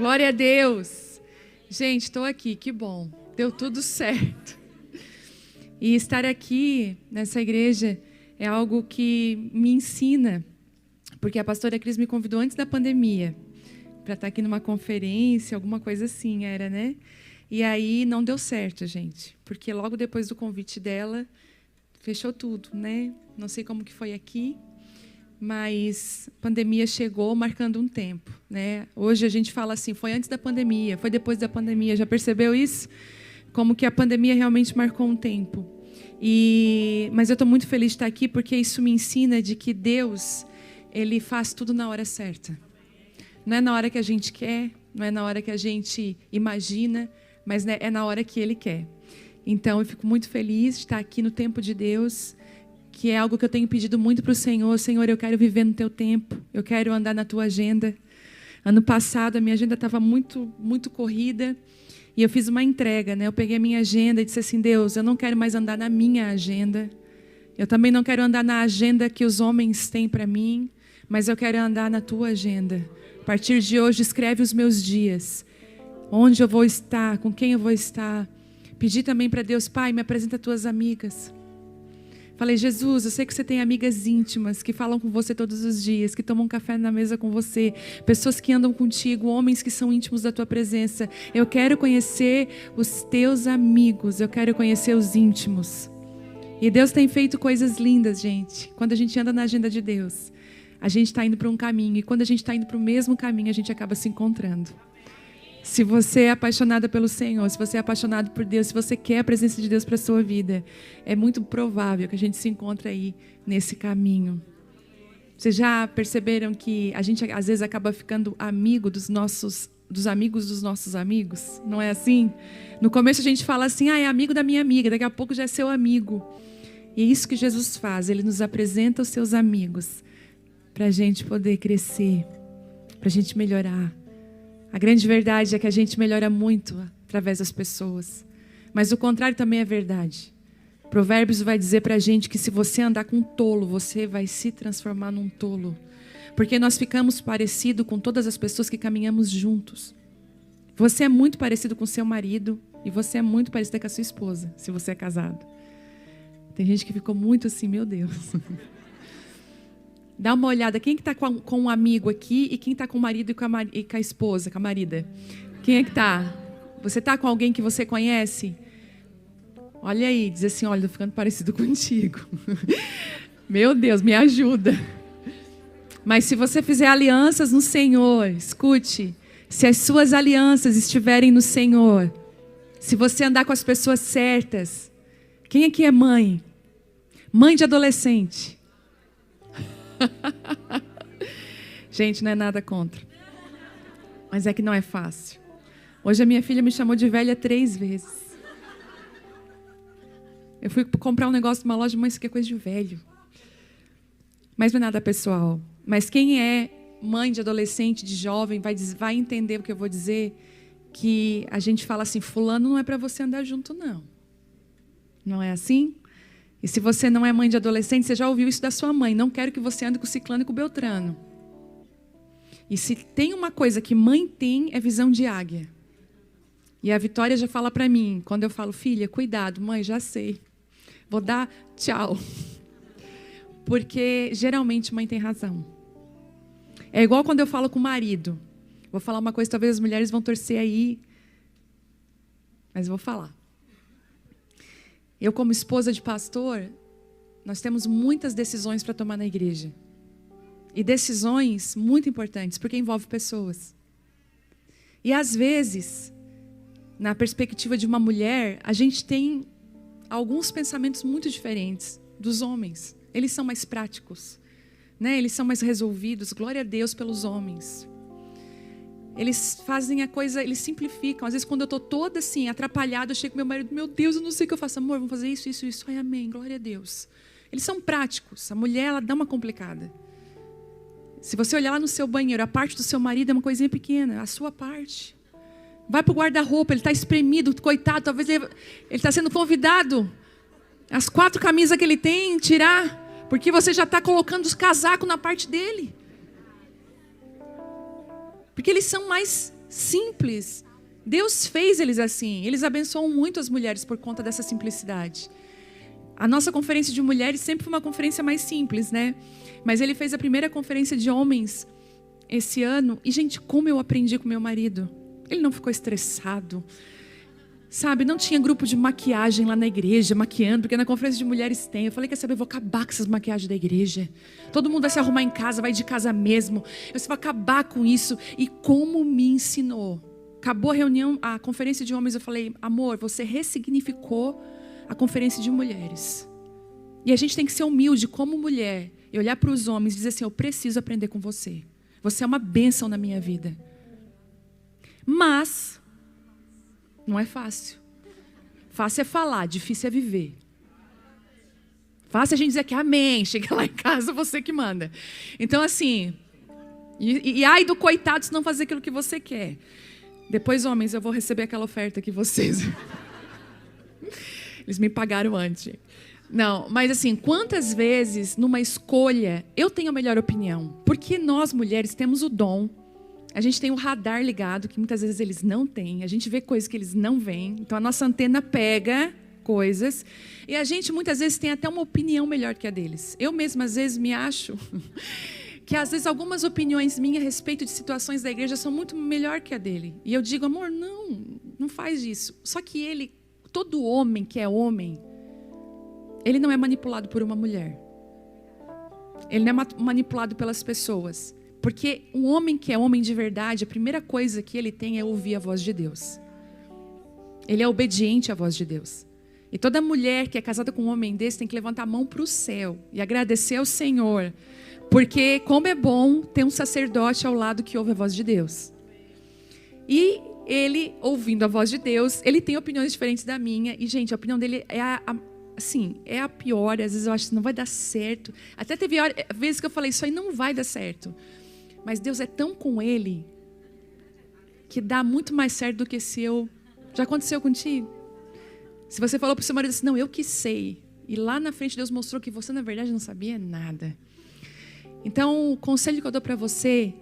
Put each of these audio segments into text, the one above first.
Glória a Deus. Gente, estou aqui, que bom. Deu tudo certo. E estar aqui nessa igreja é algo que me ensina, porque a pastora Cris me convidou antes da pandemia para estar aqui numa conferência, alguma coisa assim era, né? E aí não deu certo, gente, porque logo depois do convite dela, fechou tudo, né? Não sei como que foi aqui, mas a pandemia chegou marcando um tempo, né? Hoje a gente fala assim, foi antes da pandemia, foi depois da pandemia, já percebeu isso? Como que a pandemia realmente marcou um tempo. Mas eu estou muito feliz de estar aqui porque isso me ensina de que Deus, Ele faz tudo na hora certa. Não é na hora que a gente quer, não é na hora que a gente imagina, mas é na hora que Ele quer. Então eu fico muito feliz de estar aqui no tempo de Deus, que é algo que eu tenho pedido muito para o Senhor. Senhor, eu quero viver no Teu tempo, eu quero andar na Tua agenda. Ano passado a minha agenda estava muito, muito corrida. E eu fiz uma entrega, né? Eu peguei a minha agenda e disse assim, Deus, eu não quero mais andar na minha agenda. Eu também não quero andar na agenda que os homens têm para mim, mas eu quero andar na Tua agenda. A partir de hoje, escreve os meus dias. Onde eu vou estar, com quem eu vou estar. Pedi também para Deus, Pai, me apresenta as Tuas amigas. Falei, Jesus, eu sei que você tem amigas íntimas que falam com você todos os dias, que tomam café na mesa com você, pessoas que andam contigo, homens que são íntimos da Tua presença. Eu quero conhecer os Teus amigos, eu quero conhecer os íntimos. E Deus tem feito coisas lindas, gente. Quando a gente anda na agenda de Deus, a gente está indo para um caminho, e quando a gente está indo para o mesmo caminho, a gente acaba se encontrando. Se você é apaixonada pelo Senhor, se você é apaixonado por Deus, se você quer a presença de Deus para a sua vida, é muito provável que a gente se encontre aí nesse caminho. Vocês já perceberam que a gente às vezes acaba ficando amigo dos amigos dos nossos amigos? Não é assim? No começo a gente fala assim, é amigo da minha amiga, daqui a pouco já é seu amigo. E é isso que Jesus faz, Ele nos apresenta os seus amigos para a gente poder crescer, para a gente melhorar. A grande verdade é que a gente melhora muito através das pessoas. Mas o contrário também é verdade. Provérbios vai dizer para a gente que se você andar com um tolo, você vai se transformar num tolo. Porque nós ficamos parecidos com todas as pessoas que caminhamos juntos. Você é muito parecido com seu marido e você é muito parecida com a sua esposa, se você é casado. Tem gente que ficou muito assim, meu Deus. Dá uma olhada, quem que está com um amigo aqui e quem está com o marido e com a esposa, com a marida? Quem é que está? Você está com alguém que você conhece? Olha aí, diz assim, olha, estou ficando parecido contigo. Meu Deus, me ajuda. Mas se você fizer alianças no Senhor, escute, se as suas alianças estiverem no Senhor, se você andar com as pessoas certas, quem aqui é mãe? Mãe de adolescente. Gente, não é nada contra, mas é que não é fácil. Hoje a minha filha me chamou de velha 3 vezes. Eu fui comprar um negócio numa loja, mas isso aqui é coisa de velho. Mas não é nada pessoal. Mas quem é mãe de adolescente, de jovem, vai entender o que eu vou dizer, que a gente fala assim, fulano não é para você andar junto, não. Não é assim? E se você não é mãe de adolescente, você já ouviu isso da sua mãe. Não quero que você ande com o ciclano e com o beltrano. E se tem uma coisa que mãe tem, é visão de águia. E a Vitória já fala para mim, quando eu falo, filha, cuidado, mãe, já sei. Vou dar tchau. Porque geralmente mãe tem razão. É igual quando eu falo com o marido. Vou falar uma coisa, talvez as mulheres vão torcer aí. Mas eu vou falar. Eu, como esposa de pastor, nós temos muitas decisões para tomar na igreja. E decisões muito importantes, porque envolve pessoas. E às vezes, na perspectiva de uma mulher, a gente tem alguns pensamentos muito diferentes dos homens. Eles são mais práticos, né? Eles são mais resolvidos. Glória a Deus pelos homens. Eles fazem a coisa, eles simplificam. Às vezes quando eu estou toda assim, atrapalhada, eu chego com meu marido, meu Deus, eu não sei o que eu faço. Amor, vamos fazer isso, isso, isso. Ai, amém, glória a Deus. Eles são práticos. A mulher, ela dá uma complicada. Se você olhar lá no seu banheiro, a parte do seu marido é uma coisinha pequena, a sua parte. Vai para o guarda-roupa, ele está espremido, coitado, talvez ele está sendo convidado. As 4 camisas que ele tem, tirar, porque você já está colocando os casacos na parte dele. Porque eles são mais simples. Deus fez eles assim. Eles abençoam muito as mulheres por conta dessa simplicidade. A nossa conferência de mulheres sempre foi uma conferência mais simples, né? Mas ele fez a primeira conferência de homens esse ano. E, gente, como eu aprendi com meu marido. Ele não ficou estressado. Sabe, não tinha grupo de maquiagem lá na igreja, maquiando, porque na conferência de mulheres tem. Eu falei, quer saber, eu vou acabar com essas maquiagens da igreja. Todo mundo vai se arrumar em casa, vai de casa mesmo. Eu vou acabar com isso. E como me ensinou. Acabou a reunião, a conferência de homens, eu falei, amor, você ressignificou a conferência de mulheres. E a gente tem que ser humilde como mulher. E olhar para os homens e dizer assim, eu preciso aprender com você. Você é uma bênção na minha vida. Mas não é fácil. Fácil é falar, difícil é viver. Fácil é a gente dizer que amém, chega lá em casa, você que manda. Então assim, e ai do coitado se não fazer aquilo que você quer. Depois, homens, eu vou receber aquela oferta que vocês... Eles me pagaram antes. Não, mas assim, quantas vezes numa escolha eu tenho a melhor opinião? Porque nós mulheres temos o dom. A gente tem o radar ligado, que muitas vezes eles não têm. A gente vê coisas que eles não veem. Então, a nossa antena pega coisas. E a gente, muitas vezes, tem até uma opinião melhor que a deles. Eu mesma, às vezes, me acho que, às vezes, algumas opiniões minhas a respeito de situações da igreja são muito melhor que a dele. E eu digo, amor, não faz isso. Só que ele, todo homem que é homem, ele não é manipulado por uma mulher. Ele não é manipulado pelas pessoas. Porque um homem que é homem de verdade, a primeira coisa que ele tem é ouvir a voz de Deus. Ele é obediente à voz de Deus. E toda mulher que é casada com um homem desse tem que levantar a mão para o céu e agradecer ao Senhor. Porque como é bom ter um sacerdote ao lado que ouve a voz de Deus. E ele, ouvindo a voz de Deus, ele tem opiniões diferentes da minha. E, gente, a opinião dele é é a pior. Às vezes eu acho que não vai dar certo. Até teve vezes que eu falei, isso aí não vai dar certo. Mas Deus é tão com ele que dá muito mais certo do que se eu... Já aconteceu contigo? Se você falou para o seu marido assim, não, eu que sei. E lá na frente Deus mostrou que você na verdade não sabia nada. Então o conselho que eu dou para você,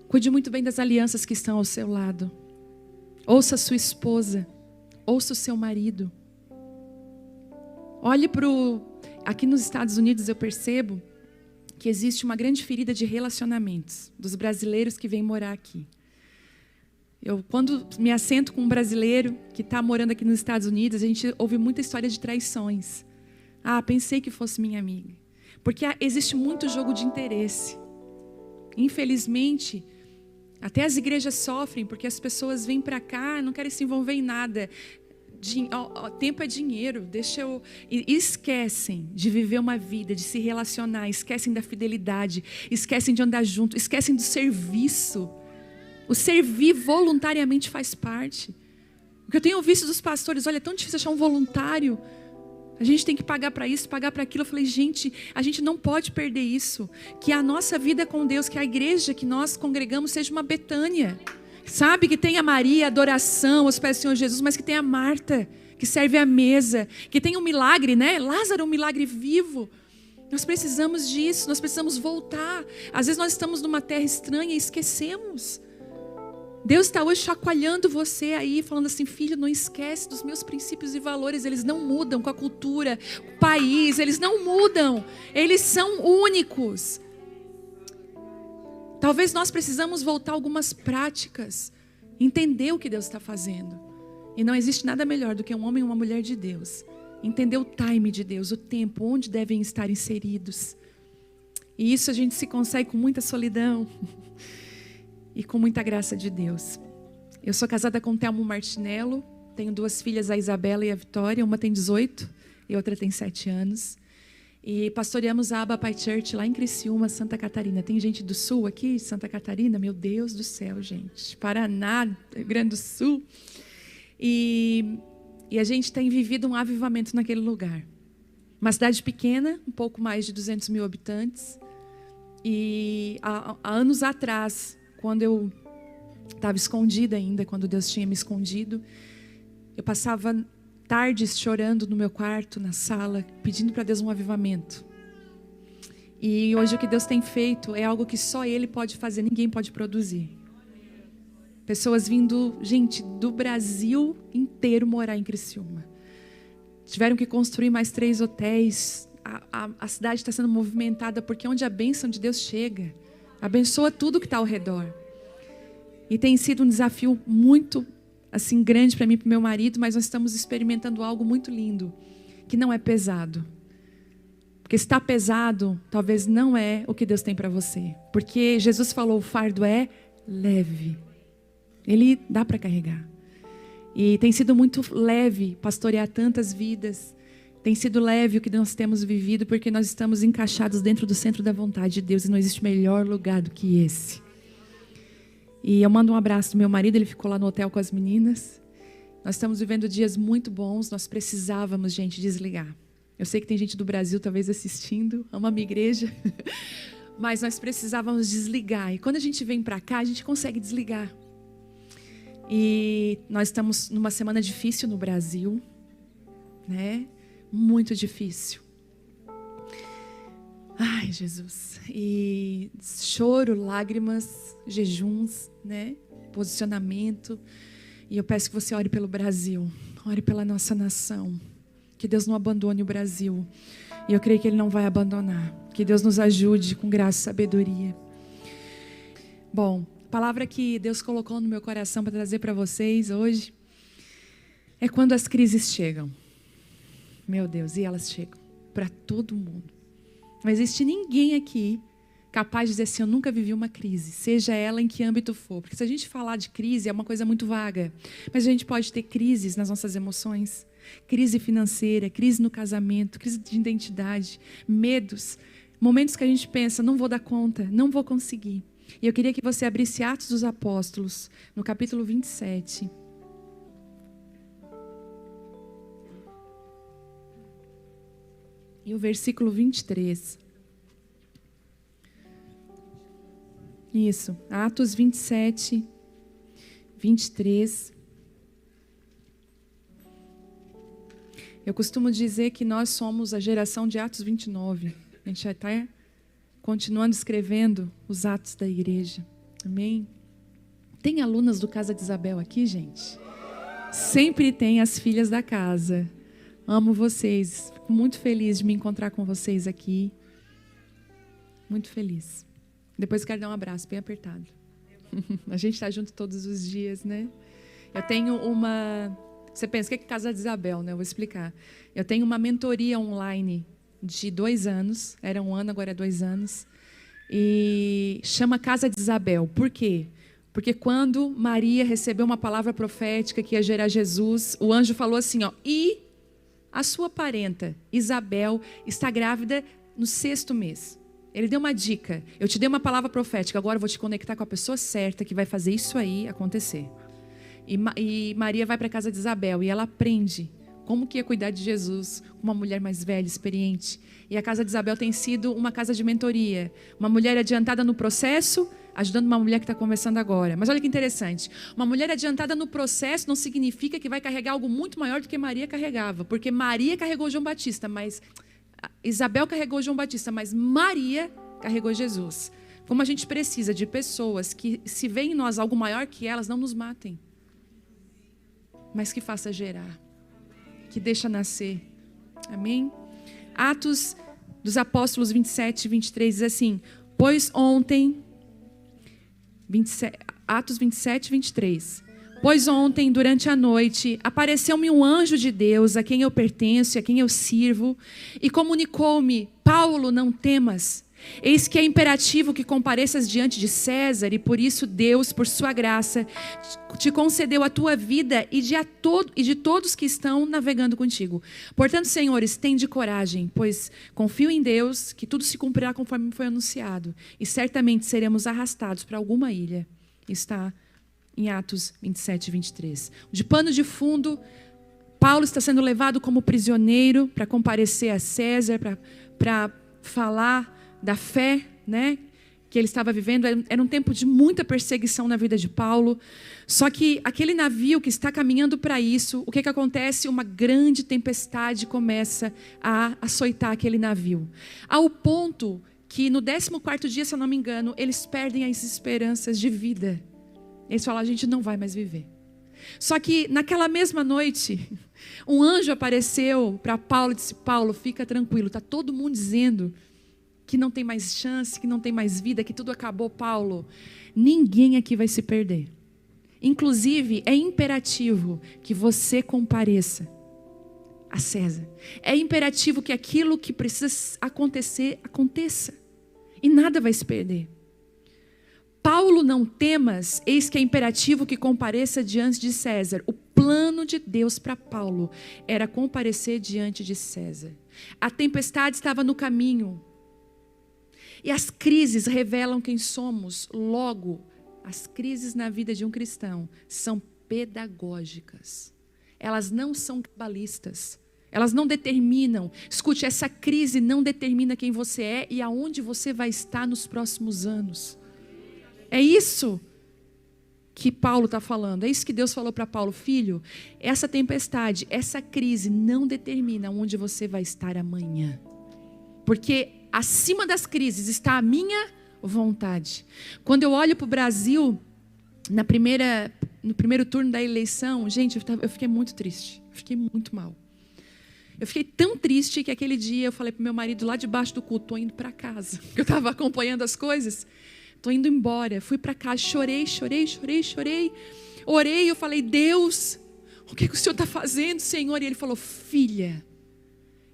cuide muito bem das alianças que estão ao seu lado. Ouça a sua esposa. Ouça o seu marido. Olhe para o... Aqui nos Estados Unidos eu percebo que existe uma grande ferida de relacionamentos dos brasileiros que vêm morar aqui. Eu, quando me assento com um brasileiro que está morando aqui nos Estados Unidos, a gente ouve muita história de traições. Ah, pensei que fosse minha amiga. Porque existe muito jogo de interesse. Infelizmente, até as igrejas sofrem, porque as pessoas vêm para cá e não querem se envolver em nada. Tempo é dinheiro, e esquecem de viver uma vida, de se relacionar, esquecem da fidelidade, esquecem de andar junto, esquecem do serviço. O servir voluntariamente faz parte. O que eu tenho visto dos pastores, olha, é tão difícil achar um voluntário. A gente tem que pagar para isso, pagar para aquilo. Eu falei, gente, a gente não pode perder isso. Que a nossa vida com Deus, que a igreja que nós congregamos seja uma Betânia. Sabe, que tem a Maria, a adoração aos pés do Senhor Jesus, mas que tem a Marta, que serve a mesa, que tem um milagre, né? Lázaro, um milagre vivo. Nós precisamos disso, nós precisamos voltar. Às vezes nós estamos numa terra estranha e esquecemos. Deus está hoje chacoalhando você aí, falando assim, filho, não esquece dos meus princípios e valores, eles não mudam com a cultura, com o país, eles não mudam, eles são únicos. Talvez nós precisamos voltar a algumas práticas, entender o que Deus está fazendo. E não existe nada melhor do que um homem e uma mulher de Deus. Entender o time de Deus, o tempo, onde devem estar inseridos. E isso a gente se consegue com muita solidão e com muita graça de Deus. Eu sou casada com o Telmo Martinello, tenho 2 filhas, a Isabela e a Vitória, uma tem 18 e outra tem 7 anos. E pastoreamos a Abba Pai Church lá em Criciúma, Santa Catarina. Tem gente do sul aqui, Santa Catarina? Meu Deus do céu, gente. Paraná, Rio Grande do Sul. E a gente tem vivido um avivamento naquele lugar. Uma cidade pequena, um pouco mais de 200 mil habitantes. E há anos atrás, quando eu estava escondida ainda, quando Deus tinha me escondido, eu passava tardes chorando no meu quarto, na sala, pedindo para Deus um avivamento. E hoje o que Deus tem feito é algo que só Ele pode fazer, ninguém pode produzir. Pessoas vindo, gente, do Brasil inteiro morar em Criciúma. Tiveram que construir mais 3 hotéis. A cidade está sendo movimentada porque é onde a bênção de Deus chega. Abençoa tudo que está ao redor. E tem sido um desafio muito assim, grande para mim e para o meu marido, mas nós estamos experimentando algo muito lindo, que não é pesado. Porque se está pesado, talvez não é o que Deus tem para você. Porque Jesus falou, o fardo é leve. Ele dá para carregar. E tem sido muito leve pastorear tantas vidas. Tem sido leve o que nós temos vivido, porque nós estamos encaixados dentro do centro da vontade de Deus. E não existe melhor lugar do que esse. E eu mando um abraço do meu marido, ele ficou lá no hotel com as meninas. Nós estamos vivendo dias muito bons, nós precisávamos, gente, desligar. Eu sei que tem gente do Brasil talvez assistindo, ama a minha igreja. Mas nós precisávamos desligar. E quando a gente vem para cá, a gente consegue desligar. E nós estamos numa semana difícil no Brasil, né? Muito difícil. Ai, Jesus. E choro, lágrimas, jejuns, né? Posicionamento. E eu peço que você ore pelo Brasil. Ore pela nossa nação. Que Deus não abandone o Brasil. E eu creio que Ele não vai abandonar. Que Deus nos ajude com graça e sabedoria. Bom, a palavra que Deus colocou no meu coração para trazer para vocês hoje é quando as crises chegam. Meu Deus, e elas chegam para todo mundo. Não existe ninguém aqui capaz de dizer assim, eu nunca vivi uma crise, seja ela em que âmbito for. Porque se a gente falar de crise é uma coisa muito vaga. Mas a gente pode ter crises nas nossas emoções. Crise financeira, crise no casamento, crise de identidade, medos. Momentos que a gente pensa, não vou dar conta, não vou conseguir. E eu queria que você abrisse Atos dos Apóstolos, no capítulo 27. E o versículo 23. Isso, Atos 27, 23. Eu costumo dizer que nós somos a geração de Atos 29. A gente já está continuando escrevendo os atos da igreja. Amém? Tem alunas do Casa de Isabel aqui, gente? Sempre tem as filhas da casa. Amo vocês. Fico muito feliz de me encontrar com vocês aqui. Muito feliz. Depois quero dar um abraço bem apertado. A gente está junto todos os dias, né? Eu tenho uma... Você pensa, o que é Casa de Isabel, né? Eu vou explicar. Eu tenho uma mentoria online de 2 anos. Era 1 ano, agora é 2 anos. E chama Casa de Isabel. Por quê? Porque quando Maria recebeu uma palavra profética que ia gerar Jesus, o anjo falou assim, ó, e a sua parenta, Isabel, está grávida no 6º mês. Ele deu uma dica. Eu te dei uma palavra profética, agora eu vou te conectar com a pessoa certa que vai fazer isso aí acontecer. E Maria vai para a casa de Isabel e ela aprende como que ia cuidar de Jesus, uma mulher mais velha, experiente. E a casa de Isabel tem sido uma casa de mentoria. Uma mulher adiantada no processo, ajudando uma mulher que está começando agora. Mas olha que interessante. Uma mulher adiantada no processo não significa que vai carregar algo muito maior do que Maria carregava. Porque Maria carregou João Batista, mas... Isabel carregou João Batista, mas Maria carregou Jesus. Como a gente precisa de pessoas que, se veem em nós algo maior que elas, não nos matem. Mas que faça gerar. Que deixa nascer. Amém? Atos dos Apóstolos 27 e 23 diz assim, pois ontem... Atos 27 e 23. Pois ontem, durante a noite, apareceu-me um anjo de Deus, a quem eu pertenço e a quem eu sirvo, e comunicou-me, Paulo, não temas. Eis que é imperativo que compareças diante de César, e por isso Deus, por sua graça, te concedeu a tua vida e de todos que estão navegando contigo. Portanto, senhores, tende coragem, pois confio em Deus que tudo se cumprirá conforme foi anunciado, e certamente seremos arrastados para alguma ilha. Está em Atos 27 e 23. De pano de fundo, Paulo está sendo levado como prisioneiro para comparecer a César, para falar da fé, né, que ele estava vivendo. Era um tempo de muita perseguição na vida de Paulo. Só que aquele navio que está caminhando para isso, o que acontece? Uma grande tempestade começa a açoitar aquele navio. Ao ponto que no 14º dia, se eu não me engano, eles perdem as esperanças de vida. Eles falaram, a gente não vai mais viver. Só que naquela mesma noite, um anjo apareceu para Paulo e disse, Paulo, fica tranquilo, está todo mundo dizendo que não tem mais chance, que não tem mais vida, que tudo acabou, Paulo. Ninguém aqui vai se perder. Inclusive, é imperativo que você compareça a César. É imperativo que aquilo que precisa acontecer, aconteça. E nada vai se perder. Paulo, não temas, eis que é imperativo que compareça diante de César. O plano de Deus para Paulo era comparecer diante de César. A tempestade estava no caminho. E as crises revelam quem somos. Logo, as crises na vida de um cristão são pedagógicas. Elas não são cabalistas. Elas não determinam. Escute, essa crise não determina quem você é e aonde você vai estar nos próximos anos. É isso que Paulo está falando. É isso que Deus falou para Paulo. Filho, essa tempestade, essa crise não determina onde você vai estar amanhã. Porque acima das crises está a minha vontade. Quando eu olho para o Brasil, no primeiro turno da eleição, gente, eu fiquei muito triste. Eu fiquei muito mal. Eu fiquei tão triste que aquele dia eu falei para o meu marido lá debaixo do culto, estou indo para casa. Eu estava acompanhando as coisas. Estou indo embora. Fui para casa, chorei. Orei, eu falei, Deus, o que o Senhor está fazendo, Senhor? E Ele falou, filha,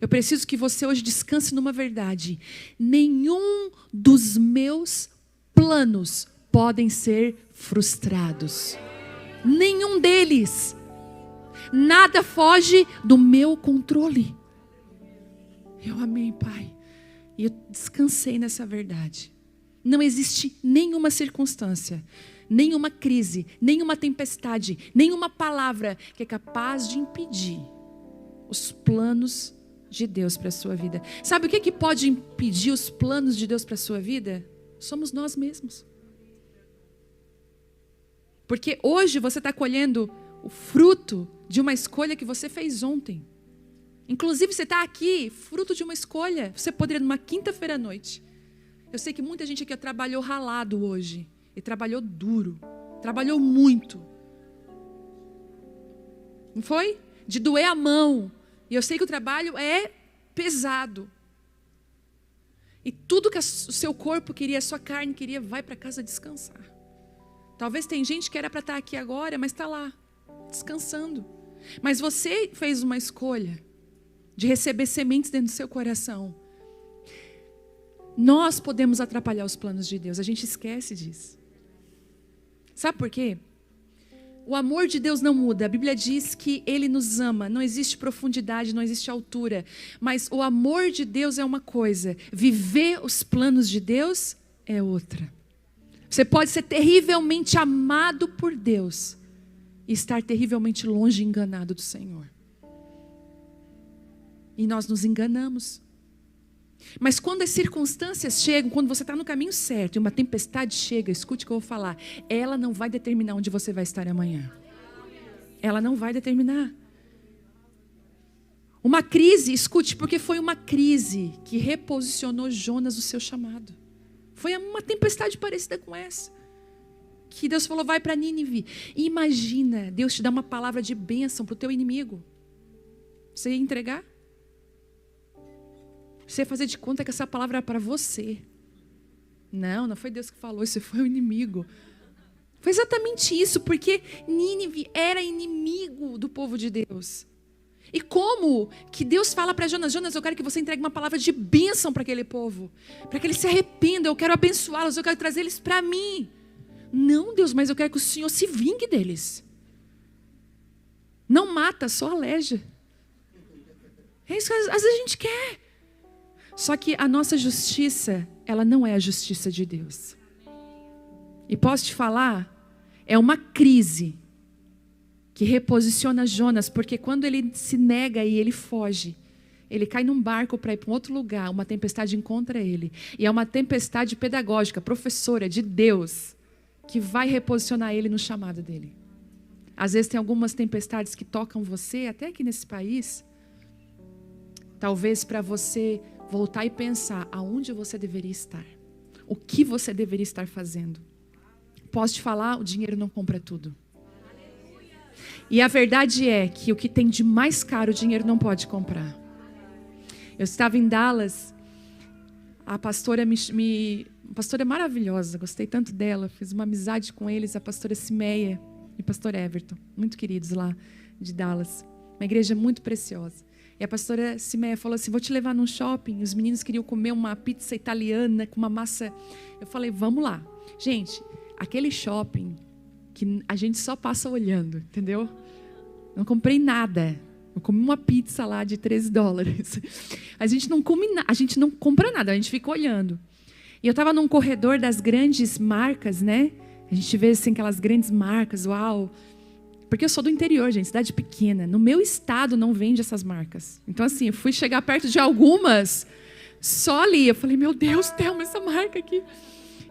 eu preciso que você hoje descanse numa verdade. Nenhum dos meus planos podem ser frustrados. Nenhum deles. Nada foge do meu controle. Eu amei, Pai. E eu descansei nessa verdade. Não existe nenhuma circunstância, nenhuma crise, nenhuma tempestade, nenhuma palavra que é capaz de impedir os planos de Deus para a sua vida. Sabe o que pode impedir os planos de Deus para a sua vida? Somos nós mesmos. Porque hoje você está colhendo o fruto de uma escolha que você fez ontem. Inclusive você está aqui, fruto de uma escolha. Você poderia numa quinta-feira à noite. Eu sei que muita gente aqui trabalhou ralado hoje. E trabalhou duro. Trabalhou muito. Não foi? De doer a mão. E eu sei que o trabalho é pesado. E tudo que o seu corpo queria, a sua carne queria, vai para casa descansar. Talvez tem gente que era para estar aqui agora, mas está lá, descansando. Mas você fez uma escolha de receber sementes dentro do seu coração. Nós podemos atrapalhar os planos de Deus, a gente esquece disso. Sabe por quê? O amor de Deus não muda. A Bíblia diz que Ele nos ama. Não existe profundidade, não existe altura. Mas o amor de Deus é uma coisa. Viver os planos de Deus é outra. Você pode ser terrivelmente amado por Deus e estar terrivelmente longe e enganado do Senhor. E nós nos enganamos. Mas quando as circunstâncias chegam, quando você está no caminho certo e uma tempestade chega, escute o que eu vou falar, ela não vai determinar onde você vai estar amanhã. Ela não vai determinar. Uma crise, escute, porque foi uma crise que reposicionou Jonas no seu chamado. Foi uma tempestade parecida com essa. Que Deus falou, vai para Nínive. E imagina, Deus te dá uma palavra de bênção para o teu inimigo. Você ia entregar? Você ia fazer de conta que essa palavra era para você. Não foi Deus que falou, isso foi o inimigo. Foi exatamente isso, porque Nínive era inimigo do povo de Deus. E como que Deus fala para Jonas, Jonas, eu quero que você entregue uma palavra de bênção para aquele povo. Para que eles se arrependam, eu quero abençoá-los, eu quero trazer eles para mim. Não, Deus, mas eu quero que o Senhor se vingue deles. Não mata, só aleja. É isso que às vezes a gente quer. Só que a nossa justiça, ela não é a justiça de Deus. E posso te falar, é uma crise que reposiciona Jonas, porque quando ele se nega e ele foge, ele cai num barco para ir para um outro lugar, uma tempestade encontra ele. E é uma tempestade pedagógica, professora de Deus, que vai reposicionar ele no chamado dele. Às vezes tem algumas tempestades que tocam você, até aqui nesse país, talvez para você voltar e pensar aonde você deveria estar, o que você deveria estar fazendo. posso te falar, o dinheiro não compra tudo. E a verdade é que o que tem de mais caro, o dinheiro não pode comprar. Eu estava em Dallas, a pastora pastora é maravilhosa, gostei tanto dela, fiz uma amizade com eles, a pastora Cimeia e o pastor Everton, muito queridos lá de Dallas, uma igreja muito preciosa. E a pastora Cimeia falou assim, vou te levar num shopping, os meninos queriam comer uma pizza italiana com uma massa, eu falei, vamos lá. Gente, aquele shopping que a gente só passa olhando, entendeu? Não comprei nada. Eu comi uma pizza lá de $13. A gente não come a gente não compra nada, a gente fica olhando. E eu estava num corredor das grandes marcas, né? A gente vê assim aquelas grandes marcas, uau. Porque eu sou do interior, gente, cidade pequena. No meu estado não vende essas marcas. Então assim, eu fui chegar perto de algumas, só ali. Eu falei, meu Deus, Thelma, essa marca aqui.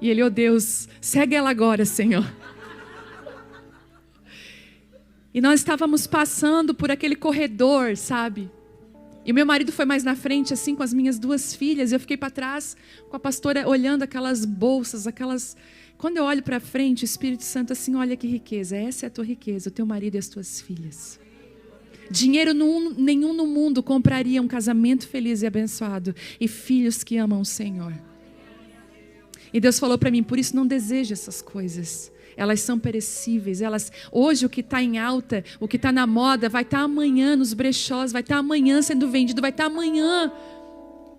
E ele, oh Deus, segue ela agora, Senhor. E nós estávamos passando por aquele corredor, sabe? E o meu marido foi mais na frente, assim, com as minhas 2 filhas. E eu fiquei para trás, com a pastora, olhando aquelas bolsas, aquelas... Quando eu olho para frente, o Espírito Santo, assim, olha que riqueza. Essa é a tua riqueza, o teu marido e as tuas filhas. Dinheiro nenhum no mundo compraria um casamento feliz e abençoado. E filhos que amam o Senhor. E Deus falou para mim, por isso não deseja essas coisas. Elas são perecíveis. Hoje o que está em alta, o que está na moda, vai estar amanhã nos brechós, vai estar amanhã sendo vendido, vai estar amanhã.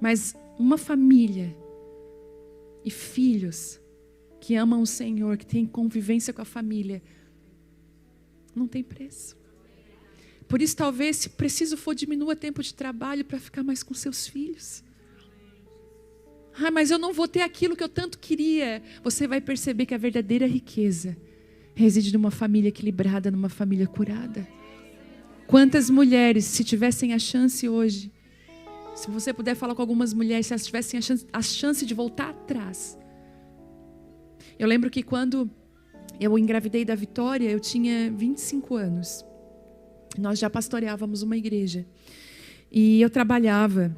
Mas uma família e filhos que amam o Senhor, que têm convivência com a família, não tem preço. Por isso talvez, se preciso for, diminua tempo de trabalho para ficar mais com seus filhos. Mas eu não vou ter aquilo que eu tanto queria. Você vai perceber que a verdadeira riqueza reside numa família equilibrada, numa família curada. Quantas mulheres, se tivessem a chance hoje, se você puder falar com algumas mulheres, se elas tivessem a chance de voltar atrás. Eu lembro que quando eu engravidei da Vitória, eu tinha 25 anos. Nós já pastoreávamos uma igreja. E eu trabalhava...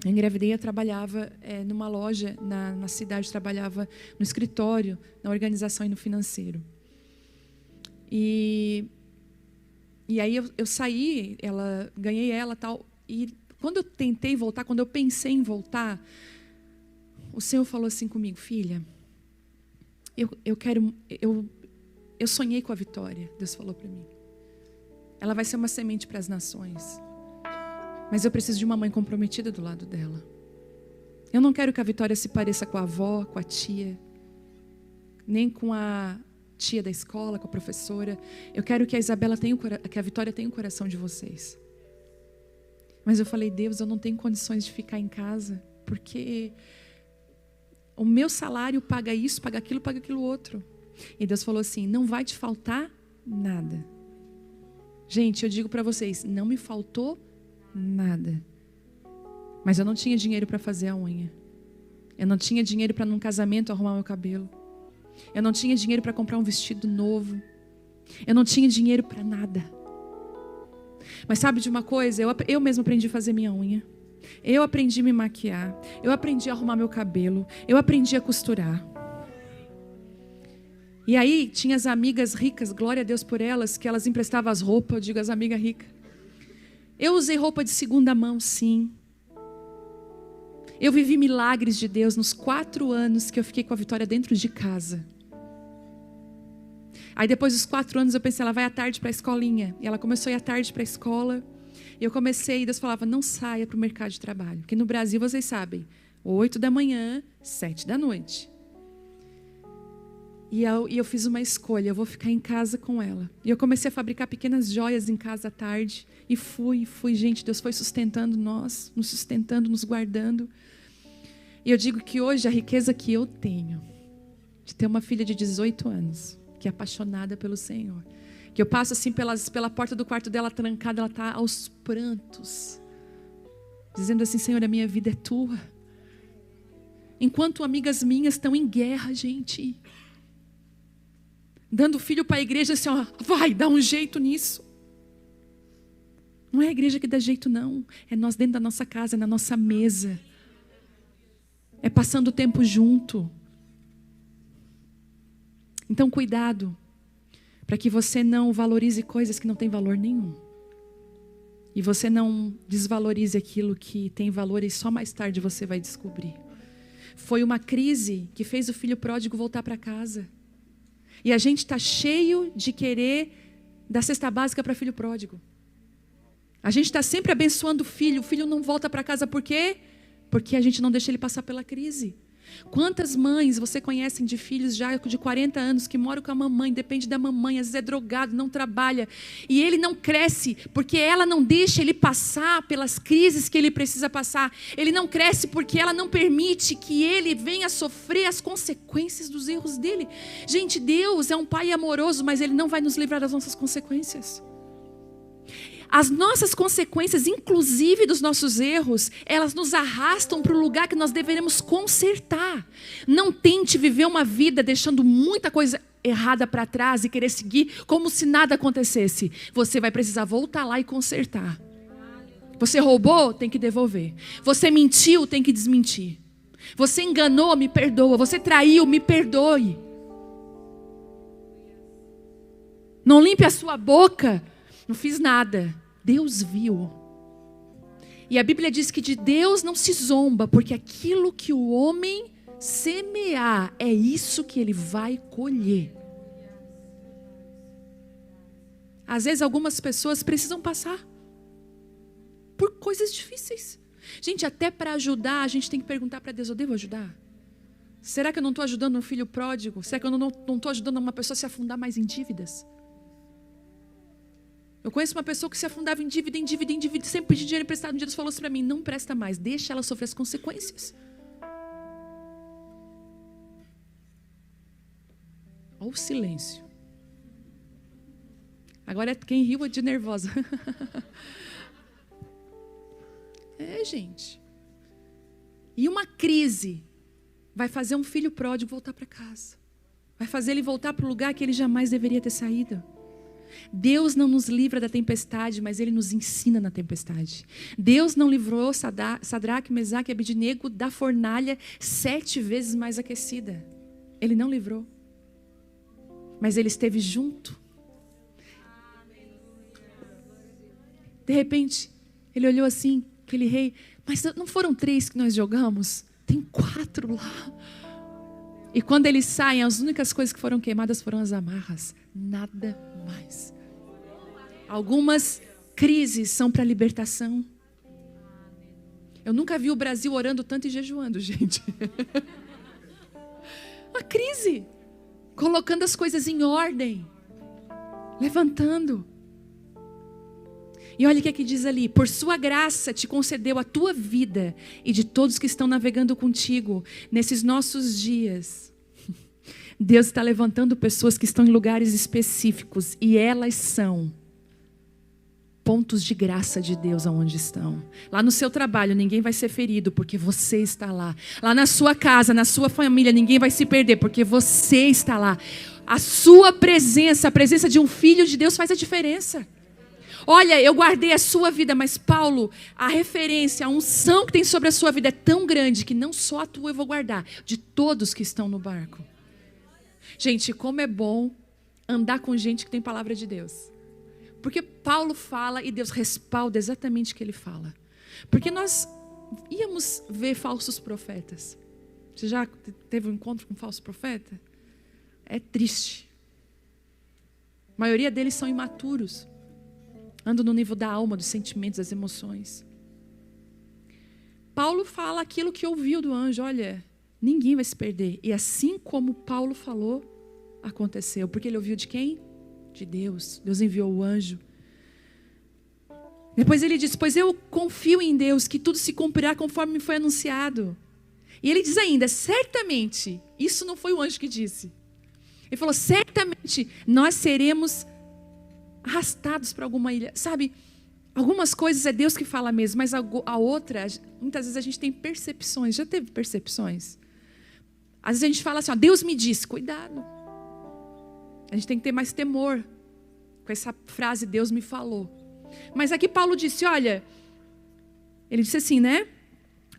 Eu engravidei, eu trabalhava numa loja na cidade, trabalhava no escritório, na organização e no financeiro. E aí eu saí, ganhei ela tal. E quando eu tentei voltar, quando eu pensei em voltar, o Senhor falou assim comigo, filha, eu sonhei com a Vitória, Deus falou para mim. Ela vai ser uma semente para as nações. Mas eu preciso de uma mãe comprometida do lado dela. Eu não quero que a Vitória se pareça com a avó, com a tia, nem com a tia da escola, com a professora. Eu quero que a Vitória tenha o coração de vocês. Mas eu falei, Deus, eu não tenho condições de ficar em casa, porque o meu salário paga isso, paga aquilo outro. E Deus falou assim, não vai te faltar nada. Gente, eu digo para vocês, não me faltou nada. Mas eu não tinha dinheiro para fazer a unha. Eu não tinha dinheiro para num casamento arrumar meu cabelo. Eu não tinha dinheiro para comprar um vestido novo. Eu não tinha dinheiro para nada. Mas sabe de uma coisa? Eu mesmo aprendi a fazer minha unha. Eu aprendi a me maquiar. Eu aprendi a arrumar meu cabelo. Eu aprendi a costurar. E aí tinha as amigas ricas, glória a Deus por elas, que elas emprestavam as roupas, eu digo as amigas ricas. Eu usei roupa de segunda mão, sim. Eu vivi milagres de Deus nos 4 anos que eu fiquei com a Vitória dentro de casa. Aí depois dos 4 anos eu pensei, ela vai à tarde para a escolinha. E ela começou a ir à tarde para a escola. E eu comecei, e Deus falava, não saia para o mercado de trabalho. Porque no Brasil, vocês sabem, 8 da manhã, 7 da noite. E eu fiz uma escolha, eu vou ficar em casa com ela. E eu comecei a fabricar pequenas joias em casa à tarde. E fui, gente, Deus foi sustentando nós, nos sustentando, nos guardando. E eu digo que hoje a riqueza que eu tenho, de ter uma filha de 18 anos, que é apaixonada pelo Senhor. Que eu passo assim pela porta do quarto dela trancada, ela está aos prantos. Dizendo assim, Senhor, a minha vida é tua. Enquanto amigas minhas estão em guerra, gente. Dando filho para a igreja assim, ó, vai, dá um jeito nisso. Não é a igreja que dá jeito, não. É nós dentro da nossa casa, na nossa mesa. É passando o tempo junto. Então, cuidado, para que você não valorize coisas que não têm valor nenhum. E você não desvalorize aquilo que tem valor e só mais tarde você vai descobrir. Foi uma crise que fez o filho pródigo voltar para casa. E a gente está cheio de querer dar cesta básica para filho pródigo. A gente está sempre abençoando o filho não volta para casa por quê? Porque a gente não deixa ele passar pela crise. Quantas mães você conhece de filhos já de 40 anos que moram com a mamãe, depende da mamãe, às vezes é drogado, não trabalha, e ele não cresce porque ela não deixa ele passar pelas crises que ele precisa passar. Ele não cresce porque ela não permite que ele venha sofrer as consequências dos erros dele. Gente, Deus é um pai amoroso, mas ele não vai nos livrar das nossas consequências. As nossas consequências, inclusive dos nossos erros, elas nos arrastam para o lugar que nós deveremos consertar. Não tente viver uma vida deixando muita coisa errada para trás e querer seguir como se nada acontecesse. Você vai precisar voltar lá e consertar. Você roubou? Tem que devolver. Você mentiu? Tem que desmentir. Você enganou? Me perdoa. Você traiu? Me perdoe. Não limpe a sua boca. Não fiz nada. Deus viu. E a Bíblia diz que de Deus não se zomba, porque aquilo que o homem semear, é isso que ele vai colher. Às vezes algumas pessoas precisam passar por coisas difíceis. Gente, até para ajudar, a gente tem que perguntar para Deus: eu devo ajudar? Será que eu não estou ajudando um filho pródigo? Será que eu não estou ajudando uma pessoa a se afundar mais em dívidas? Eu conheço uma pessoa que se afundava em dívida, sempre pedia dinheiro emprestado. Um dia Deus falou assim para mim: não presta mais, deixa ela sofrer as consequências. Olha o silêncio. Agora quem riu é de nervosa. Gente. E uma crise vai fazer um filho pródigo voltar para casa. Vai fazer ele voltar para o lugar que ele jamais deveria ter saído. Deus não nos livra da tempestade, mas Ele nos ensina na tempestade. Deus não livrou Sadraque, Mesaque e Abednego da fornalha 7 vezes mais aquecida. Ele não livrou. Mas Ele esteve junto. De repente, Ele olhou assim, aquele rei: mas não foram 3 que nós jogamos? Tem 4 lá. E quando eles saem, as únicas coisas que foram queimadas foram as amarras. Nada mais. Algumas crises são para libertação. Eu nunca vi o Brasil orando tanto e jejuando, gente. Uma crise. Colocando as coisas em ordem. Levantando. E olha o que aqui diz ali: por sua graça te concedeu a tua vida e de todos que estão navegando contigo nesses nossos dias. Deus está levantando pessoas que estão em lugares específicos e elas são pontos de graça de Deus aonde estão. Lá no seu trabalho ninguém vai ser ferido porque você está lá. Lá na sua casa, na sua família, ninguém vai se perder porque você está lá. A sua presença, a presença de um filho de Deus faz a diferença. Olha, eu guardei a sua vida, mas Paulo, a referência, a unção que tem sobre a sua vida é tão grande que não só a tua eu vou guardar, de todos que estão no barco. Gente, como é bom andar com gente que tem palavra de Deus. Porque Paulo fala e Deus respalda exatamente o que ele fala. Porque nós íamos ver falsos profetas. Você já teve um encontro com um falso profeta? É triste. A maioria deles são imaturos. Andam no nível da alma, dos sentimentos, das emoções. Paulo fala aquilo que ouviu do anjo: olha, ninguém vai se perder. E assim como Paulo falou, aconteceu. Porque ele ouviu de quem? De Deus. Deus enviou o anjo. Depois ele diz: pois eu confio em Deus, que tudo se cumprirá conforme me foi anunciado. E ele diz ainda: certamente, isso não foi o anjo que disse. Ele falou: certamente nós seremos arrastados para alguma ilha. Sabe, algumas coisas é Deus que fala mesmo, mas a outra, muitas vezes a gente tem percepções. Já teve percepções? Às vezes a gente fala assim: ó, Deus me disse. Cuidado. A gente tem que ter mais temor com essa frase: Deus me falou. Mas aqui Paulo disse: olha, ele disse assim, né?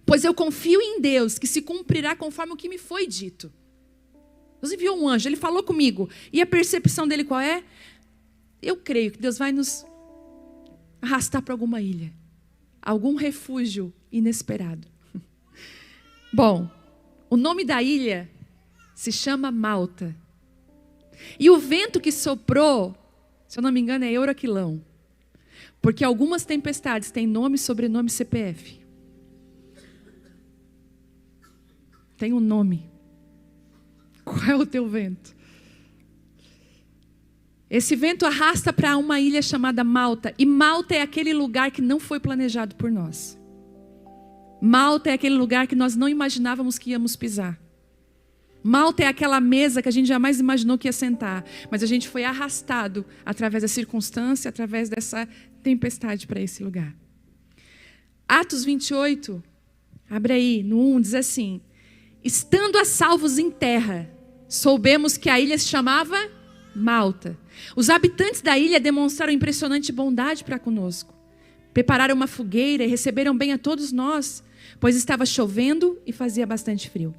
Pois eu confio em Deus, que se cumprirá conforme o que me foi dito. Deus enviou um anjo, ele falou comigo. E a percepção dele qual é? Eu creio que Deus vai nos arrastar para alguma ilha. Algum refúgio inesperado. Bom, o nome da ilha se chama Malta. E o vento que soprou, se eu não me engano, é Euraquilão. Porque algumas tempestades têm nome, sobrenome, CPF. Tem um nome. Qual é o teu vento? Esse vento arrasta para uma ilha chamada Malta. E Malta é aquele lugar que não foi planejado por nós. Malta é aquele lugar que nós não imaginávamos que íamos pisar. Malta é aquela mesa que a gente jamais imaginou que ia sentar. Mas a gente foi arrastado através da circunstância, através dessa tempestade para esse lugar. Atos 28, abre aí, no 1, diz assim: estando a salvos em terra, soubemos que a ilha se chamava Malta. Os habitantes da ilha demonstraram impressionante bondade para conosco. Prepararam uma fogueira e receberam bem a todos nós, pois estava chovendo e fazia bastante frio.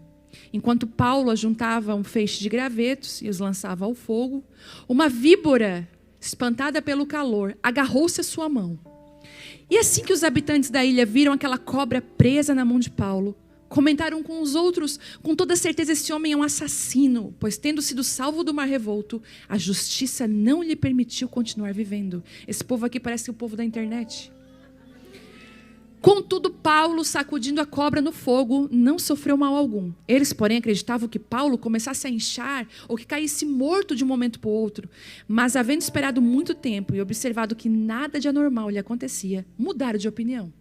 Enquanto Paulo ajuntava um feixe de gravetos e os lançava ao fogo, uma víbora, espantada pelo calor, agarrou-se à sua mão. E assim que os habitantes da ilha viram aquela cobra presa na mão de Paulo, comentaram com os outros: com toda certeza esse homem é um assassino, pois tendo sido salvo do mar revolto, a justiça não lhe permitiu continuar vivendo. Esse povo aqui parece o povo da internet. Contudo, Paulo, sacudindo a cobra no fogo, não sofreu mal algum. Eles, porém, acreditavam que Paulo começasse a inchar ou que caísse morto de um momento para o outro. Mas, havendo esperado muito tempo e observado que nada de anormal lhe acontecia, mudaram de opinião.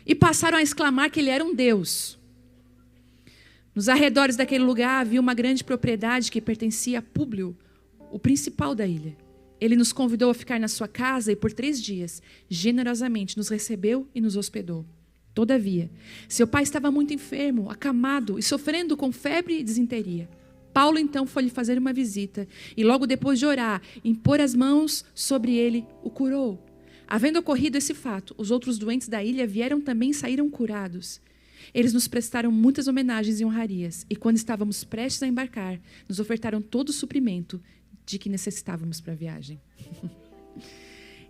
E passaram a exclamar que ele era um deus. Nos arredores daquele lugar havia uma grande propriedade que pertencia a Públio, o principal da ilha. Ele nos convidou a ficar na sua casa e por 3 dias, generosamente, nos recebeu e nos hospedou. Todavia, seu pai estava muito enfermo, acamado e sofrendo com febre e disenteria. Paulo então foi lhe fazer uma visita e logo depois de orar, impor as mãos sobre ele, o curou. Havendo ocorrido esse fato, os outros doentes da ilha vieram também e saíram curados. Eles nos prestaram muitas homenagens e honrarias, e quando estávamos prestes a embarcar, nos ofertaram todo o suprimento de que necessitávamos para a viagem.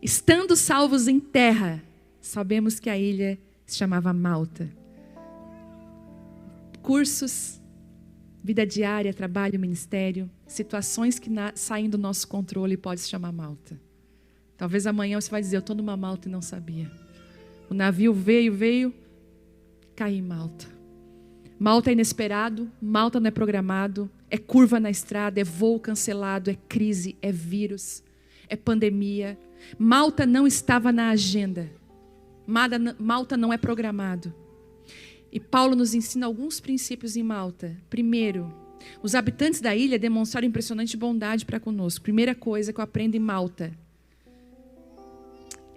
Estando salvos em terra, sabemos que a ilha se chamava Malta. Cursos, vida diária, trabalho, ministério, situações que saem do nosso controle pode se chamar Malta. Talvez amanhã você vai dizer: eu estou numa Malta e não sabia. O navio veio, caí em Malta. Malta é inesperado, Malta não é programado, é curva na estrada, é voo cancelado, é crise, é vírus, é pandemia. Malta não estava na agenda. Malta não é programado. E Paulo nos ensina alguns princípios em Malta. Primeiro, os habitantes da ilha demonstraram impressionante bondade para conosco. Primeira coisa que eu aprendo em Malta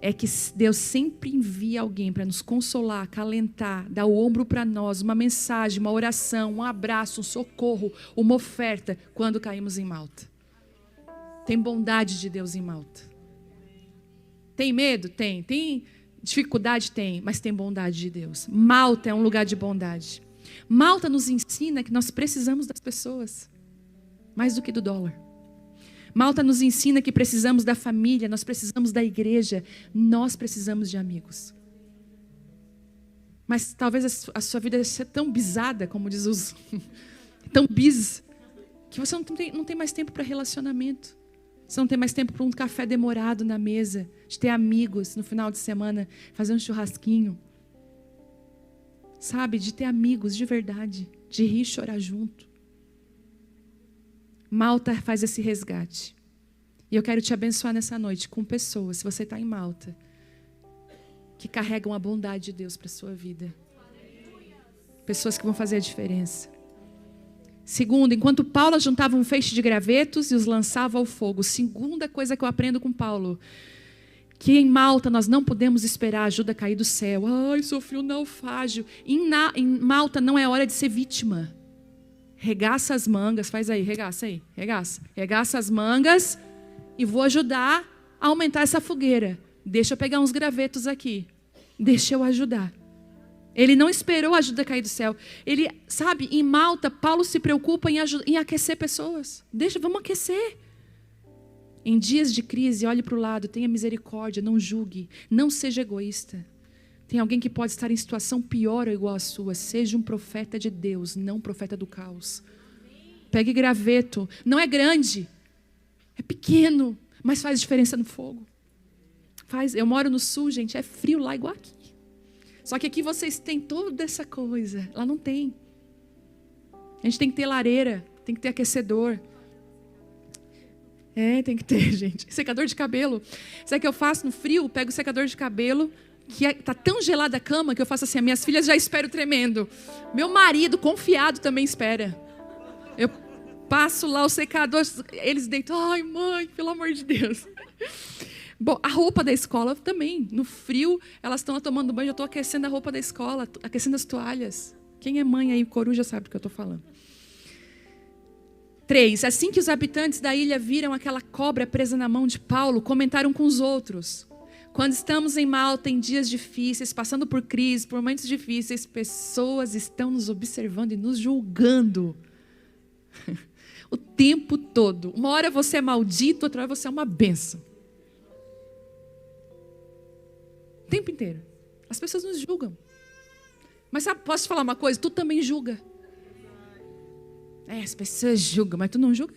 é que Deus sempre envia alguém para nos consolar, acalentar, dar o ombro para nós, uma mensagem, uma oração, um abraço, um socorro, uma oferta, quando caímos em Malta. Tem bondade de Deus em Malta. Tem medo? Tem. Tem dificuldade? Tem. Mas tem bondade de Deus. Malta é um lugar de bondade. Malta nos ensina que nós precisamos das pessoas, mais do que do dólar. Malta nos ensina que precisamos da família, nós precisamos da igreja, nós precisamos de amigos. Mas talvez a sua vida seja tão bisada, como diz os... tão bis, que você não tem mais tempo para relacionamento. Você não tem mais tempo para um café demorado na mesa, de ter amigos no final de semana, fazer um churrasquinho. Sabe, de ter amigos de verdade, de rir e chorar junto. Malta faz esse resgate. E eu quero te abençoar nessa noite com pessoas, se você está em Malta, que carregam a bondade de Deus para a sua vida. Pessoas que vão fazer a diferença. Segundo, enquanto Paulo juntava um feixe de gravetos e os lançava ao fogo. Segunda coisa que eu aprendo com Paulo, que em Malta nós não podemos esperar a ajuda cair do céu. Ai, sofri um naufrágio. Em Malta não é hora de ser vítima. Regaça as mangas, faz aí, regaça aí, regaça. Regaça as mangas e vou ajudar a aumentar essa fogueira. Deixa eu pegar uns gravetos aqui. Deixa eu ajudar. Ele não esperou a ajuda cair do céu. Ele, sabe, em Malta, Paulo se preocupa em aquecer pessoas. Vamos aquecer. Em dias de crise, olhe para o lado, tenha misericórdia, não julgue, não seja egoísta. Tem alguém que pode estar em situação pior ou igual à sua. Seja um profeta de Deus, não um profeta do caos. Pegue graveto. Não é grande, é pequeno, mas faz diferença no fogo. Eu moro no sul, gente, é frio lá igual aqui. Só que aqui vocês têm toda essa coisa. Lá não tem. A gente tem que ter lareira, tem que ter aquecedor. Tem que ter, gente. Secador de cabelo. Sabe o que eu faço no frio? Eu pego o secador de cabelo, que está tão gelada a cama, que eu faço assim, as minhas filhas já esperam tremendo. Meu marido, confiado, também espera. Eu passo lá o secador, eles deitam. Ai, mãe, pelo amor de Deus. Bom, a roupa da escola também. No frio, elas estão lá tomando banho, eu estou aquecendo a roupa da escola, aquecendo as toalhas. Quem é mãe aí, coruja, sabe do que eu estou falando. 3. Assim que os habitantes da ilha viram aquela cobra presa na mão de Paulo, comentaram com os outros. Quando estamos em Malta, em dias difíceis, passando por crise, por momentos difíceis, pessoas estão nos observando e nos julgando. O tempo todo. Uma hora você é maldito, outra hora você é uma bênção. O tempo inteiro. As pessoas nos julgam. Mas sabe, posso te falar uma coisa? Tu também julga. As pessoas julgam, mas tu não julga?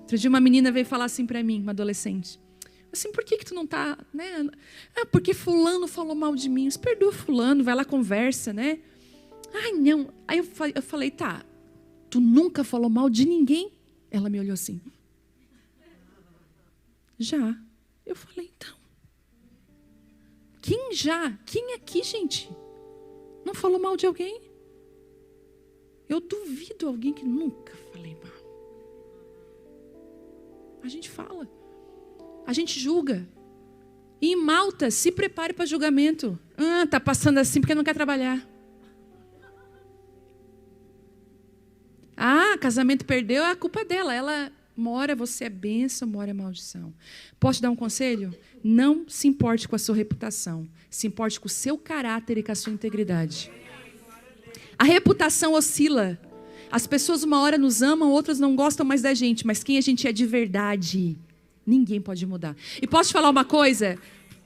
Outro dia uma menina veio falar assim pra mim, uma adolescente. Assim, por que tu não tá, né? Porque fulano falou mal de mim. Você perdoa fulano, vai lá, conversa, né? Ai, não. Aí eu falei, tá, tu nunca falou mal de ninguém? Ela me olhou assim. Já. Eu falei, então. Quem já? Quem aqui, gente? Não falou mal de alguém? Eu duvido alguém que nunca falei mal. A gente fala. A gente julga. E em Malta, se prepare para julgamento. Tá passando assim porque não quer trabalhar. Casamento perdeu, a culpa é dela. Ela, uma hora você é bênção, uma hora é maldição. Posso te dar um conselho? Não se importe com a sua reputação. Se importe com o seu caráter e com a sua integridade. A reputação oscila. As pessoas uma hora nos amam, outras não gostam mais da gente. Mas quem a gente é de verdade, ninguém pode mudar. E posso te falar uma coisa?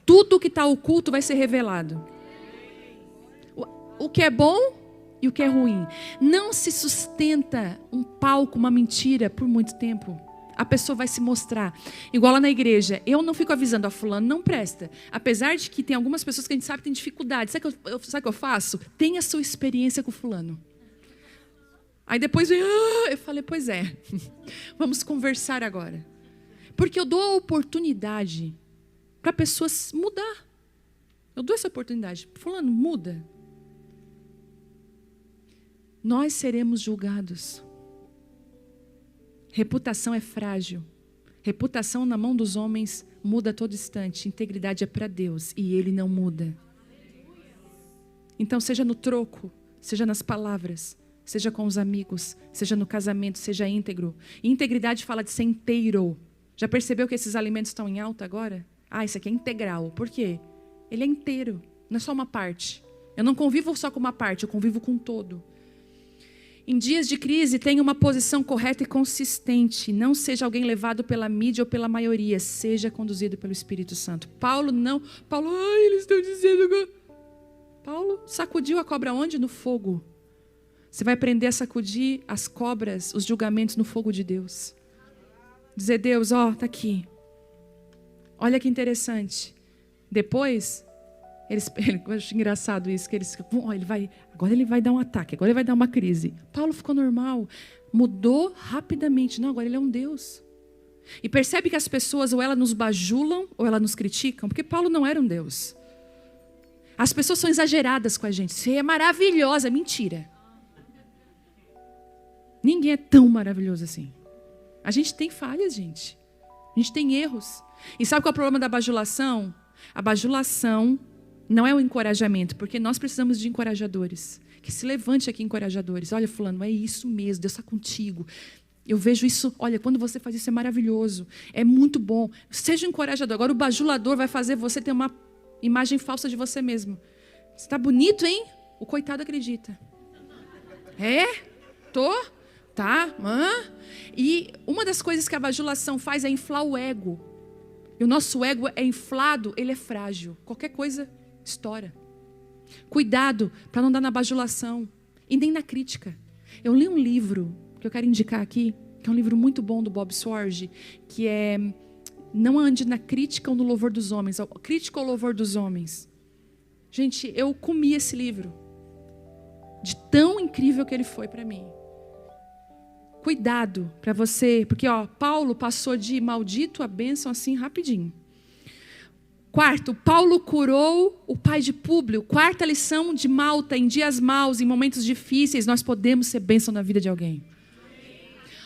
Tudo que está oculto vai ser revelado. O que é bom e o que é ruim. Não se sustenta um palco, uma mentira por muito tempo. A pessoa vai se mostrar. Igual lá na igreja. Eu não fico avisando, fulano não presta. Apesar de que tem algumas pessoas que a gente sabe que tem dificuldade. Sabe o que eu faço? Tenha a sua experiência com o fulano. Aí depois eu falei, pois é. Vamos conversar agora. Porque eu dou a oportunidade para a pessoa mudar. Eu dou essa oportunidade. Fulano, muda. Nós seremos julgados. Reputação é frágil. Reputação na mão dos homens muda a todo instante. Integridade é para Deus e Ele não muda. Então, seja no troco, seja nas palavras, seja com os amigos, seja no casamento, seja íntegro. E integridade fala de ser inteiro. Já percebeu que esses alimentos estão em alta agora? Isso aqui é integral. Por quê? Ele é inteiro, não é só uma parte. Eu não convivo só com uma parte, eu convivo com um todo. Em dias de crise, tenha uma posição correta e consistente. Não seja alguém levado pela mídia ou pela maioria. Seja conduzido pelo Espírito Santo. Paulo, eles estão dizendo... Paulo sacudiu a cobra onde? No fogo. Você vai aprender a sacudir as cobras, os julgamentos no fogo de Deus. Dizer, Deus, tá aqui. Olha que interessante. Depois... eu acho engraçado isso, que agora ele vai dar um ataque, agora ele vai dar uma crise. Paulo ficou normal, mudou rapidamente. Não, agora ele é um Deus. E percebe que as pessoas ou elas nos bajulam ou elas nos criticam, porque Paulo não era um Deus. As pessoas são exageradas com a gente. Você é maravilhosa, mentira. Ninguém é tão maravilhoso assim. A gente tem falhas, gente. A gente tem erros. E sabe qual é o problema da bajulação? A bajulação não é o encorajamento, porque nós precisamos de encorajadores. Que se levante aqui encorajadores. Olha, fulano, é isso mesmo, Deus está contigo. Eu vejo isso, olha, quando você faz isso é maravilhoso. É muito bom. Seja um encorajador. Agora o bajulador vai fazer você ter uma imagem falsa de você mesmo. Você tá bonito, hein? O coitado acredita. É? Tô? Tá? E uma das coisas que a bajulação faz é inflar o ego. E o nosso ego é inflado, ele é frágil. Qualquer coisa estoura. Cuidado para não dar na bajulação e nem na crítica. Eu li um livro que eu quero indicar aqui, que é um livro muito bom do Bob Sorge, que é Não Ande na Crítica ou no Louvor dos Homens. Crítica ou Louvor dos Homens. Gente, eu comi esse livro. De tão incrível que ele foi para mim. Cuidado para você, porque Paulo passou de maldito a bênção assim rapidinho. Quarto, Paulo curou o pai de Públio. Quarta lição de Malta, em dias maus, em momentos difíceis, nós podemos ser bênção na vida de alguém.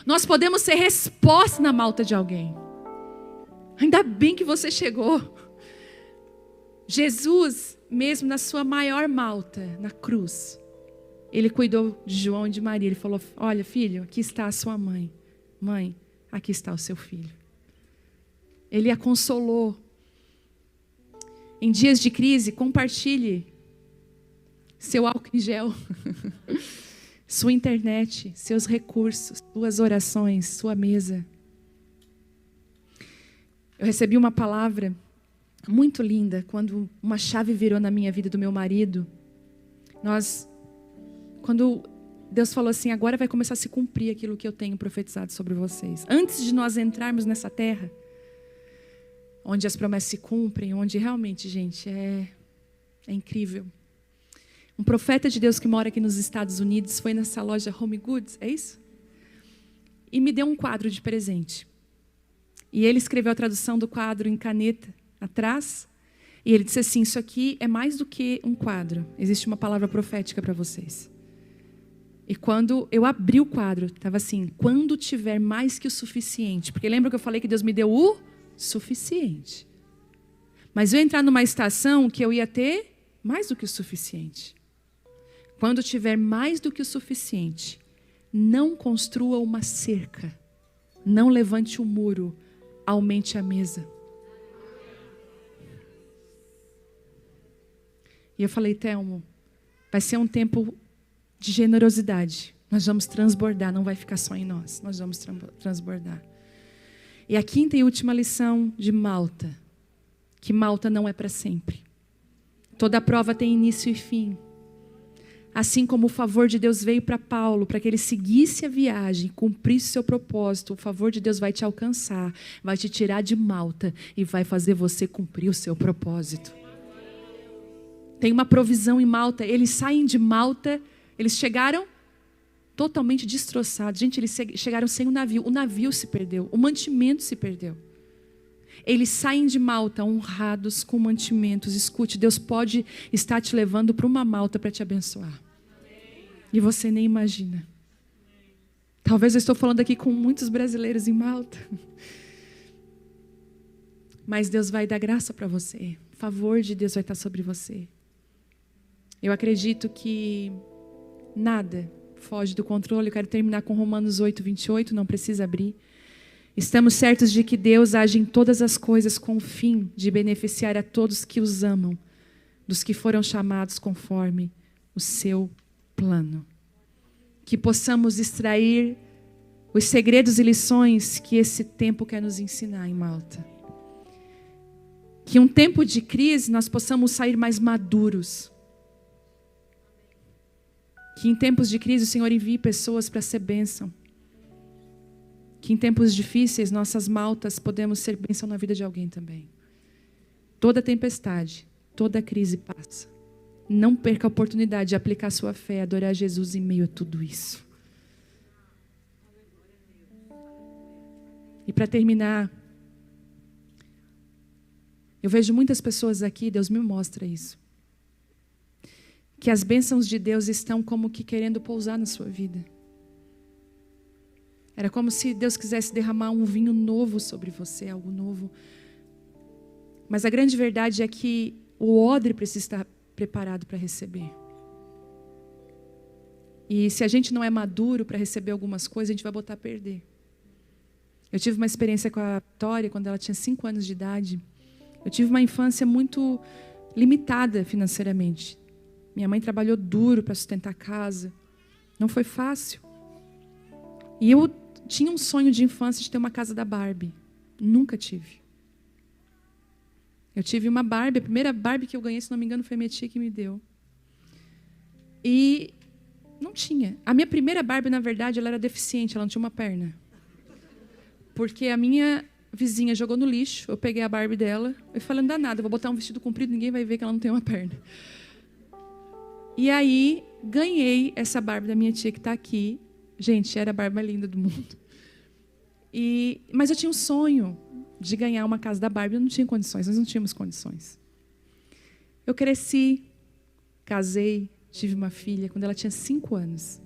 Nós podemos ser resposta na Malta de alguém. Ainda bem que você chegou. Jesus, mesmo na sua maior Malta, na cruz, ele cuidou de João e de Maria. Ele falou, olha filho, aqui está a sua mãe. Mãe, aqui está o seu filho. Ele a consolou. Em dias de crise, compartilhe seu álcool em gel, sua internet, seus recursos, suas orações, sua mesa. Eu recebi uma palavra muito linda quando uma chave virou na minha vida do meu marido. Quando Deus falou assim, agora vai começar a se cumprir aquilo que eu tenho profetizado sobre vocês. Antes de nós entrarmos nessa terra, onde as promessas se cumprem, onde realmente, gente, é incrível. Um profeta de Deus que mora aqui nos Estados Unidos foi nessa loja Home Goods, é isso? E me deu um quadro de presente. E ele escreveu a tradução do quadro em caneta atrás. E ele disse assim, isso aqui é mais do que um quadro. Existe uma palavra profética para vocês. E quando eu abri o quadro, estava assim, quando tiver mais que o suficiente. Porque lembra que eu falei que Deus me deu o suficiente. Mas eu ia entrar numa estação que eu ia ter mais do que o suficiente. Quando tiver mais do que o suficiente, não construa uma cerca. Não levante um muro. Aumente a mesa. E eu falei, Telmo, vai ser um tempo de generosidade. Nós vamos transbordar, não vai ficar só em nós. Nós vamos transbordar. E a quinta e última lição de Malta, que Malta não é para sempre. Toda prova tem início e fim. Assim como o favor de Deus veio para Paulo, para que ele seguisse a viagem, cumprisse o seu propósito, o favor de Deus vai te alcançar, vai te tirar de Malta e vai fazer você cumprir o seu propósito. Tem uma provisão em Malta. Eles saem de Malta, eles chegaram totalmente destroçados. Gente, eles chegaram sem o navio se perdeu, o mantimento se perdeu. Eles saem de Malta honrados com mantimentos. Escute, Deus pode estar te levando para uma Malta para te abençoar. E você nem imagina. Talvez eu estou falando aqui com muitos brasileiros em Malta. Mas Deus vai dar graça para você. O favor de Deus vai estar sobre você. Eu acredito que nada foge do controle. Eu quero terminar com Romanos 8:28, não precisa abrir. Estamos certos de que Deus age em todas as coisas com o fim de beneficiar a todos que os amam, dos que foram chamados conforme o seu plano. Que possamos extrair os segredos e lições que esse tempo quer nos ensinar em Malta. Que um tempo de crise nós possamos sair mais maduros. Que em tempos de crise o Senhor envie pessoas para ser bênção. Que em tempos difíceis nossas Maltas podemos ser bênção na vida de alguém também. Toda tempestade, toda crise passa. Não perca a oportunidade de aplicar sua fé, adorar Jesus em meio a tudo isso. E para terminar, eu vejo muitas pessoas aqui, Deus me mostra isso. Que as bênçãos de Deus estão como que querendo pousar na sua vida. Era como se Deus quisesse derramar um vinho novo sobre você, algo novo. Mas a grande verdade é que o odre precisa estar preparado para receber. E se a gente não é maduro para receber algumas coisas, a gente vai botar a perder. Eu tive uma experiência com a Vitória quando ela tinha 5 anos de idade. Eu tive uma infância muito limitada financeiramente. Minha mãe trabalhou duro para sustentar a casa. Não foi fácil. E eu tinha um sonho de infância de ter uma casa da Barbie. Nunca tive. Eu tive uma Barbie, a primeira Barbie que eu ganhei, se não me engano, foi a minha tia que me deu. E não tinha. A minha primeira Barbie, na verdade, ela era deficiente, ela não tinha uma perna. Porque a minha vizinha jogou no lixo, eu peguei a Barbie dela e falei, não dá nada, eu vou botar um vestido comprido, ninguém vai ver que ela não tem uma perna. E aí, ganhei essa Barbie da minha tia que está aqui. Gente, era a Barbie mais linda do mundo. Mas eu tinha um sonho de ganhar uma casa da Barbie, eu não tinha condições, nós não tínhamos condições. Eu cresci, casei, tive uma filha quando ela tinha 5 anos.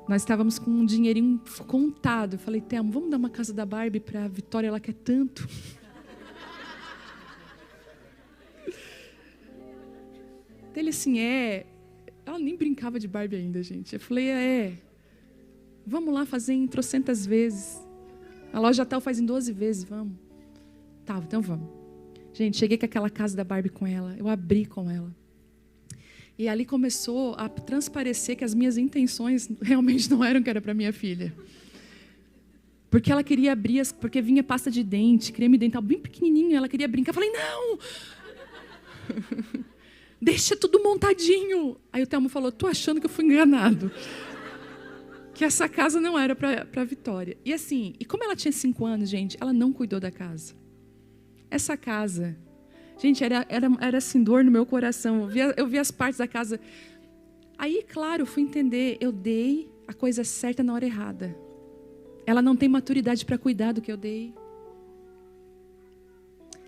Nós estávamos com um dinheirinho contado. Eu falei, Telmo, vamos dar uma casa da Barbie para a Vitória, ela quer tanto. Ele assim, ela nem brincava de Barbie ainda, gente. Eu falei, vamos lá fazer em trocentas vezes. A loja tal faz em 12 vezes, vamos. Tá, então vamos. Gente, cheguei com aquela casa da Barbie com ela, eu abri com ela. E ali começou a transparecer que as minhas intenções realmente não eram que era para minha filha. Porque ela queria abrir, porque vinha pasta de dente, creme dental bem pequenininho, ela queria brincar. Eu falei, não! Deixa tudo montadinho. Aí o Telmo falou, tô achando que eu fui enganado. Que essa casa não era para a Vitória. E assim, como ela tinha 5 anos, gente, ela não cuidou da casa. Essa casa, gente, era assim, dor no meu coração. Eu via as partes da casa. Aí, claro, eu fui entender, eu dei a coisa certa na hora errada. Ela não tem maturidade para cuidar do que eu dei.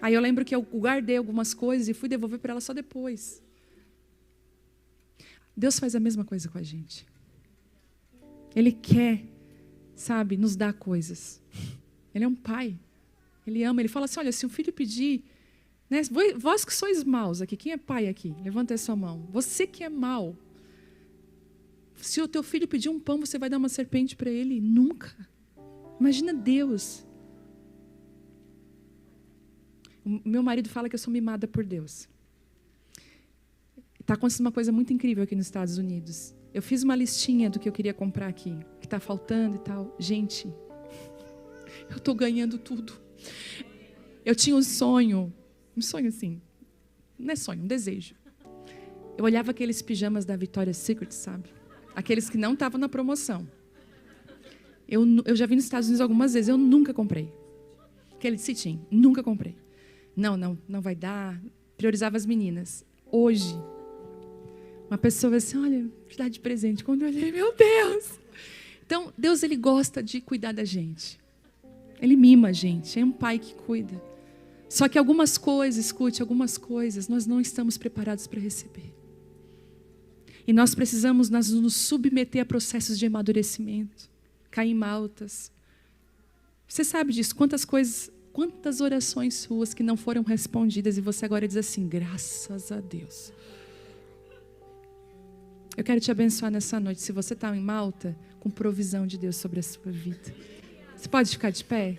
Aí eu lembro que eu guardei algumas coisas e fui devolver para ela só depois. Deus faz a mesma coisa com a gente. Ele quer, sabe, nos dar coisas. Ele é um pai. Ele ama. Ele fala assim, olha, se um filho pedir, né, vós que sois maus aqui, quem é pai aqui? Levanta a sua mão. Você que é mau. Se o teu filho pedir um pão, você vai dar uma serpente para ele? Nunca. Imagina Deus. O meu marido fala que eu sou mimada por Deus. Está acontecendo uma coisa muito incrível aqui nos Estados Unidos. Eu fiz uma listinha do que eu queria comprar aqui, que está faltando e tal. Gente, eu estou ganhando tudo. Eu tinha um sonho assim, não é sonho, um desejo. Eu olhava aqueles pijamas da Victoria's Secret, sabe? Aqueles que não estavam na promoção. Eu já vi nos Estados Unidos algumas vezes, eu nunca comprei. Aquele cetim, nunca comprei. Não vai dar. Priorizava as meninas. Hoje, uma pessoa assim, olha, te dá de presente. Quando eu olhei, meu Deus. Então, Deus, Ele gosta de cuidar da gente. Ele mima a gente, é um pai que cuida. Só que algumas coisas, escute, algumas coisas nós não estamos preparados para receber. E nós precisamos nos submeter a processos de amadurecimento. Cair em maltas. Você sabe disso, quantas orações suas que não foram respondidas e você agora diz assim, graças a Deus. Eu quero te abençoar nessa noite. Se você está em Malta, com provisão de Deus sobre a sua vida. Você pode ficar de pé?